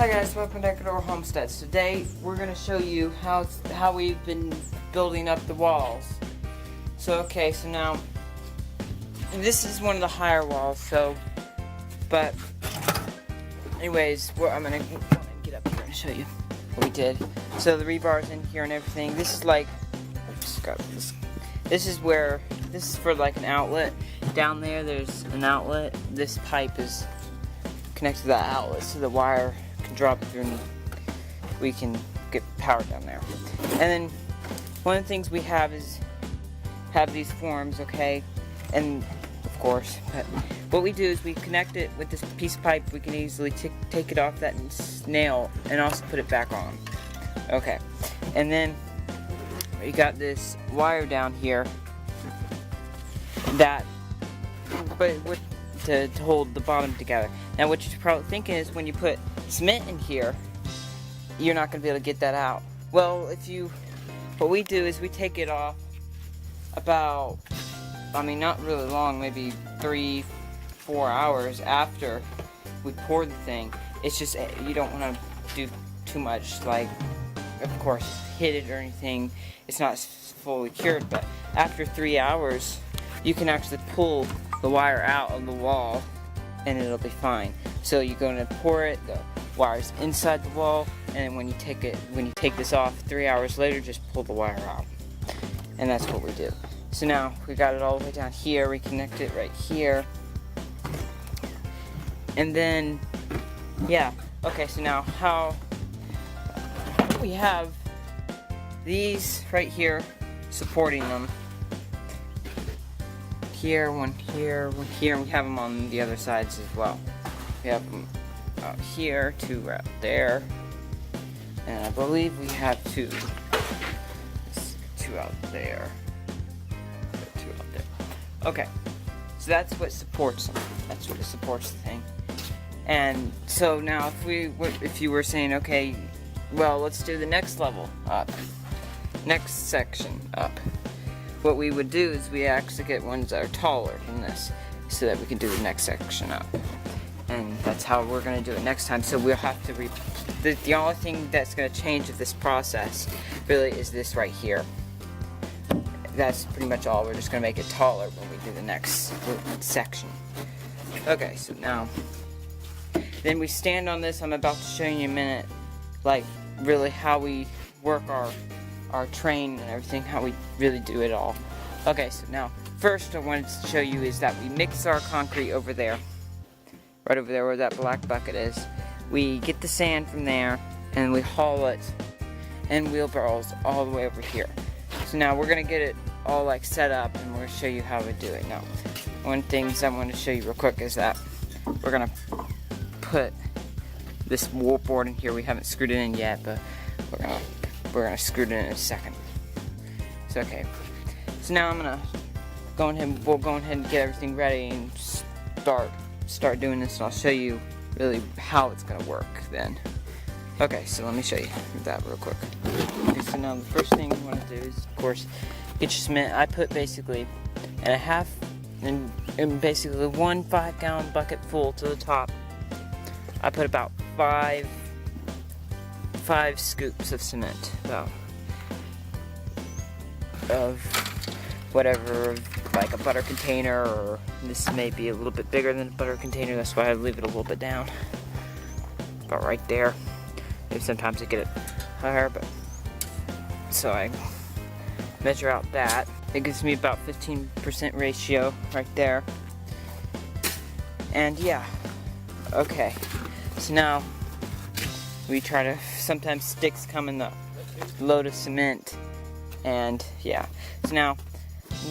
Hi guys, welcome to Ecuador Homesteads. Today we're going to show you how we've been building up the walls. So now this is one of the higher walls. But anyways, I'm going to get up here and show you what we did. So the rebar's in here and everything. This is like, this is for like an outlet. Down there's an outlet. This pipe is connected to that outlet, so the wire can drop through and we can get power down there. And then one of the things we have these forms, okay? And of course, but what we do is we connect it with this piece of pipe. We can easily take it off that nail and also put it back on. Okay, and then you got this wire down here to hold the bottom together. Now what you're probably thinking is when you put cement in here, you're not going to be able to get that out. Well, what we do is we take it off about, not really long, maybe 3-4 hours after we pour the thing. It's just, you don't want to do too much, like, of course, hit it or anything. It's not fully cured, but after 3 hours, you can actually pull the wire out of the wall and it'll be fine. So you're going to pour it, the wire's inside the wall, and when you take this off 3 hours later, just pull the wire out. And that's what we do. So now we got it all the way down here, we connect it right here. And then, yeah, okay, so now how we have these right here supporting them. Here, one here, one here, and we have them on the other sides as well. We have them out here, 2 out there, and I believe we have 2 out there, 2 out there. Okay, so that's what supports them. That's what supports the thing. And so now, if you were saying, okay, well, let's do the next level up, next section up. What we would do is we actually get ones that are taller than this so that we can do the next section up. And that's how we're going to do it next time. So we'll have to the only thing that's going to change with this process really is this right here. That's pretty much all. We're just going to make it taller when we do the next section. Okay, so now then we stand on this. I'm about to show you in a minute, like really how we work our train and everything, how we really do it all. Okay, so now first I wanted to show you is that we mix our concrete over there, right over there where that black bucket is. We get the sand from there and we haul it in wheelbarrows all the way over here. So now we're gonna get it all like set up and we're gonna show you how we do it. Now, one of the things I want to show you real quick is that we're gonna put this wall board in here. We haven't screwed it in yet, but we're gonna screw it in a second. So okay, so now we'll go ahead and get everything ready and start doing this, and I'll show you really how it's gonna work then. Okay, so let me show you that real quick. Okay, so now the first thing you want to do is, of course, get your cement. I put basically and basically 1 5-gallon bucket full to the top. I put about 5 scoops of cement, of whatever, like a butter container, or this may be a little bit bigger than a butter container, that's why I leave it a little bit down, about right there. Maybe sometimes I get it higher, but so I measure out that. It gives me about 15% ratio right there. And yeah, okay, so now we try to, sometimes sticks come in the load of cement, and yeah. So now,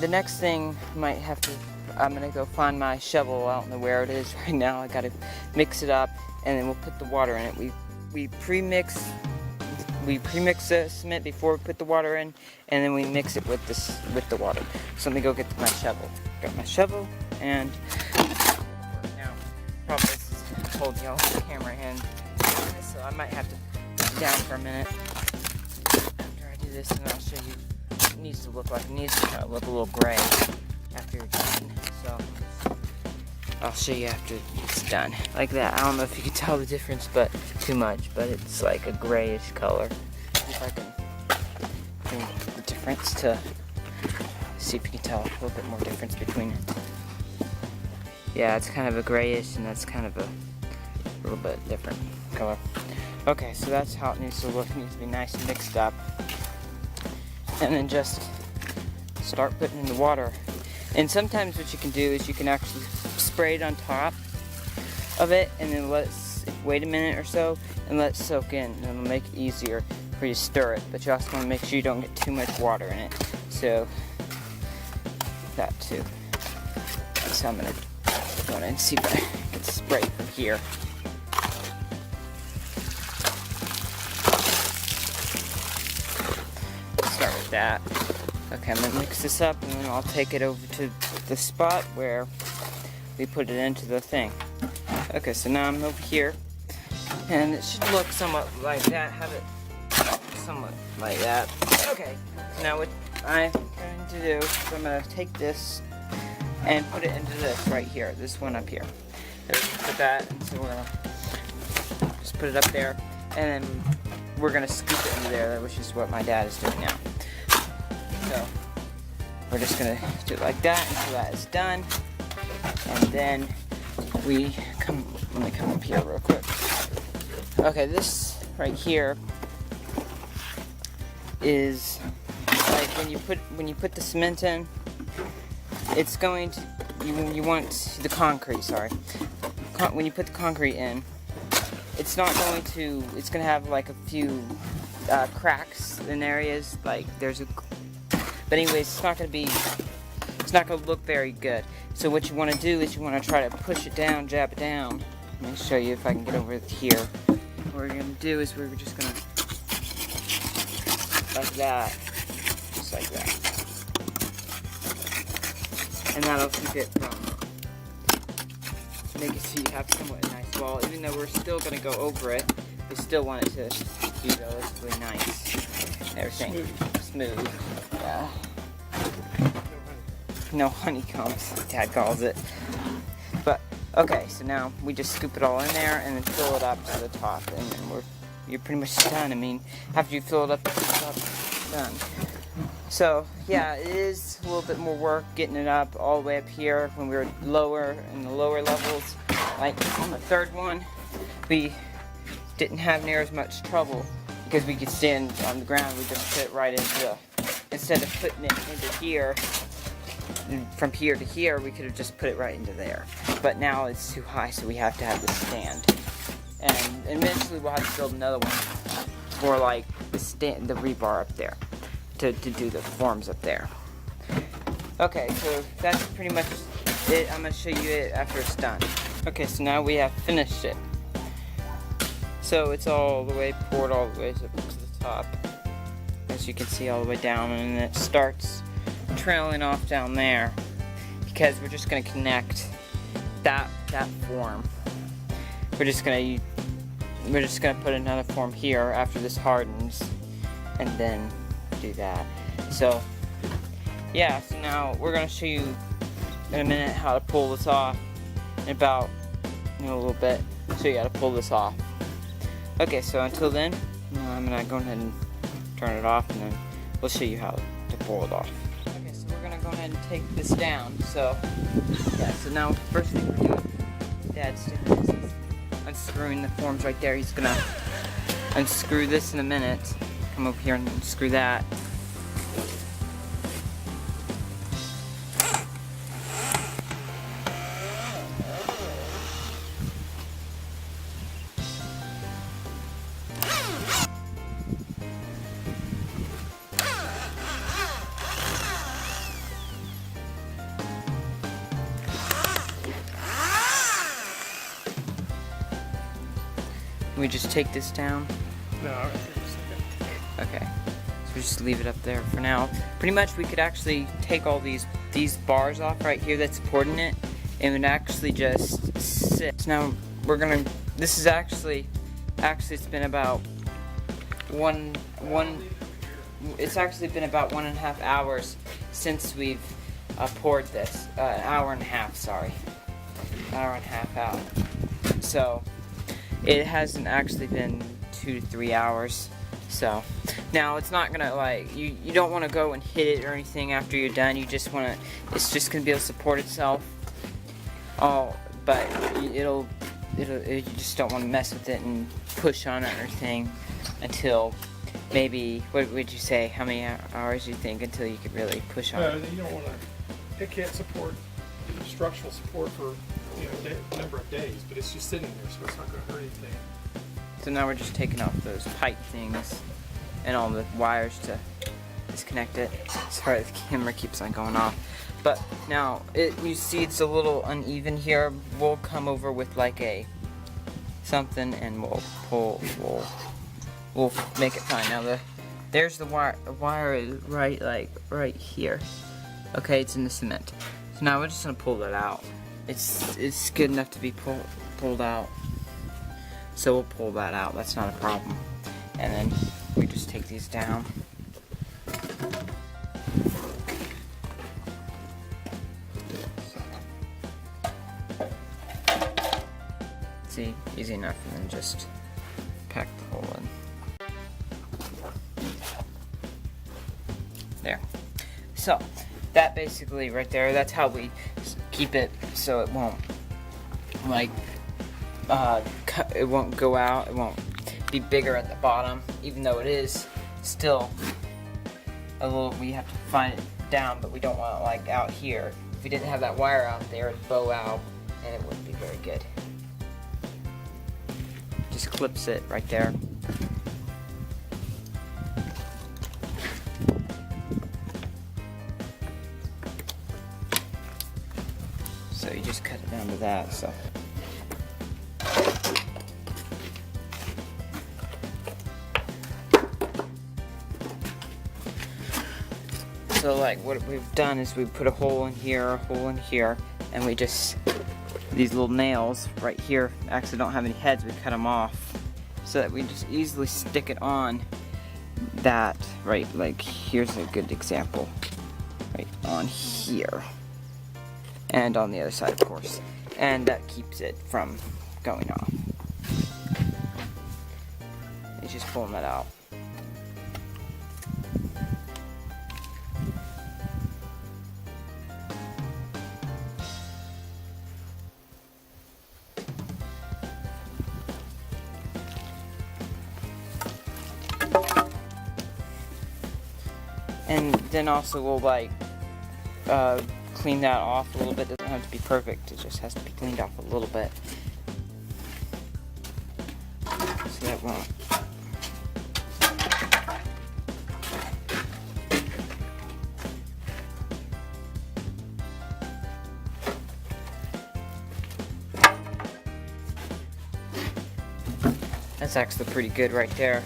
the next thing I'm gonna go find my shovel. I don't know where it is right now. I gotta mix it up, and then we'll put the water in it. We pre-mix the cement before we put the water in, and then we mix it with the water. So let me go get my shovel. Got my shovel, and now probably hold y'all the camera in. So I might have to be down for a minute after I do this, and I'll show you what it needs to look like. It needs to kind of look a little gray after you're done. So I'll show you after it's done. Like that. I don't know if you can tell the difference, but too much. But it's like a grayish color. If I can bring the difference to see if you can tell a little bit more difference between it. Yeah, it's kind of a grayish, and that's kind of a little bit different color. Okay, so that's how it needs to look. It needs to be nice and mixed up. And then just start putting in the water. And sometimes what you can do is you can actually spray it on top of it and then wait a minute or so and let it soak in, and it'll make it easier for you to stir it. But you also want to make sure you don't get too much water in it. So that too. So I'm gonna go in and see if I can spray from here. Start with that. Okay, I'm gonna mix this up and then I'll take it over to the spot where we put it into the thing. Okay, so now I'm over here and it should look somewhat like that. Have it somewhat like that. Okay, so now what I'm going to do is I'm going to take this and put it into this right here, this one up here. There, put that, and so we're going to just put it up there, and then we're going to scoop it into there, which is what my dad is doing now. So we're just going to do it like that until that is done, and then let me come up here real quick. Okay, this right here is like when you put the cement in, it's going to you want the concrete. Sorry, when you put the concrete in, it's not going to. It's going to have like a few cracks in areas. Like there's a. But anyways, it's not going to be. It's not going to look very good. So what you want to do is you want to try to push it down, jab it down. Let me show you if I can get over here. What we're going to do is we're just going to like that, just like that, and that'll keep it from make it so you have somewhat a nice ball. Even though we're still going to go over it, we still want it to be relatively nice. Everything smooth. Yeah. No honeycombs, Dad calls it. But okay, so now we just scoop it all in there and then fill it up to the top, and then you're pretty much done. I mean, after you fill it up to the top, it's done. So yeah, it is a little bit more work getting it up all the way up here. When we were lower in the lower levels, like on the third one, we didn't have near as much trouble because we could stand on the ground. We just put it right into instead of putting it into here. From here to here, we could have just put it right into there. But now it's too high, so we have to have this stand. And eventually we'll have to build another one for like the rebar up there to do the forms up there. Okay, so that's pretty much it. I'm going to show you it after it's done. Okay, so now we have finished it. So it's all the way poured all the way up to the top. As you can see, all the way down, and it starts trailing off down there because we're just going to connect that form. We're just going to put another form here after this hardens, and then do that. So yeah, so now we're going to show you in a minute how to pull this off. In about a little bit, show you how to pull this off. Okay, so until then, I'm going to go ahead and turn it off, and then we'll show you how to pull it off. Okay, so we're going to go ahead and take this down. So yeah, so now first thing we're doing, Dad's doing this, is unscrewing the forms right there. He's going to unscrew this in a minute. Come over here and unscrew that. We just take this down? No, okay. So we just leave it up there for now. Pretty much we could actually take all these bars off right here that's supporting it, and it would actually just sit. So now we're gonna, this is actually it's been about it's actually been about 1.5 hours since we've poured this. An hour and a half, sorry. hour and a half out. So it hasn't actually been 2 to 3 hours. So now it's not gonna like you don't want to go and hit it or anything after you're done. You just want to, it's just gonna be able to support itself. But you just don't want to mess with it and push on it or anything until maybe, what would you say, how many hours do you think until you could really push on it? You don't want to, it can't support structural support for a number of days, but it's just sitting there, so it's not going to hurt anything. So now we're just taking off those pipe things and all the wires to disconnect it. Sorry, the camera keeps on going off. But now, you see it's a little uneven here. We'll come over with like something and we'll make it fine. Now there's the wire is right here. Okay, it's in the cement. So now we're just gonna pull that out. It's good enough to be pulled out. So we'll pull that out, that's not a problem. And then we just take these down. See, easy enough, and then just pack the hole in. There. So, that basically right there, that's how we keep it so it won't it won't go out, it won't be bigger at the bottom, even though it is still a little, we have to find it down, but we don't want it like out here. If we didn't have that wire out there, it'd bow out and it wouldn't be very good. Just clips it right there. So you just cut it down to that, so. So like what we've done is we put a hole in here, and we just, these little nails right here actually don't have any heads, we cut them off so that we just easily stick it on that, right, like here's a good example, right on here, and on the other side of course, and that keeps it from going off. It's just pulling that out. And then also we'll like clean that off a little bit. It doesn't have to be perfect, it just has to be cleaned off a little bit. So that won't. That's actually pretty good right there.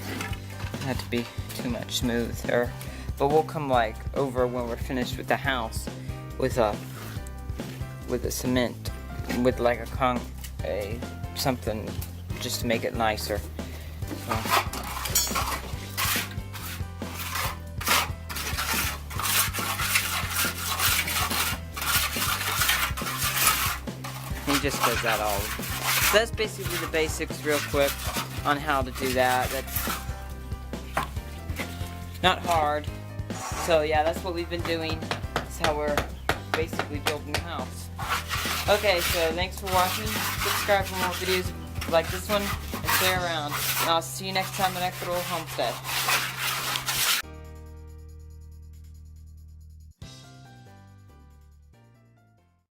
Doesn't have to be too much smoother. But we'll come like over when we're finished with the house with a cement, with like a something just to make it nicer. So. He just does that all. So that's basically the basics real quick on how to do that. That's not hard. So yeah, that's what we've been doing. That's how we're basically building the house. Okay, so thanks for watching. Subscribe for more videos like this one, and stay around. And I'll see you next time at Equitable Homestead.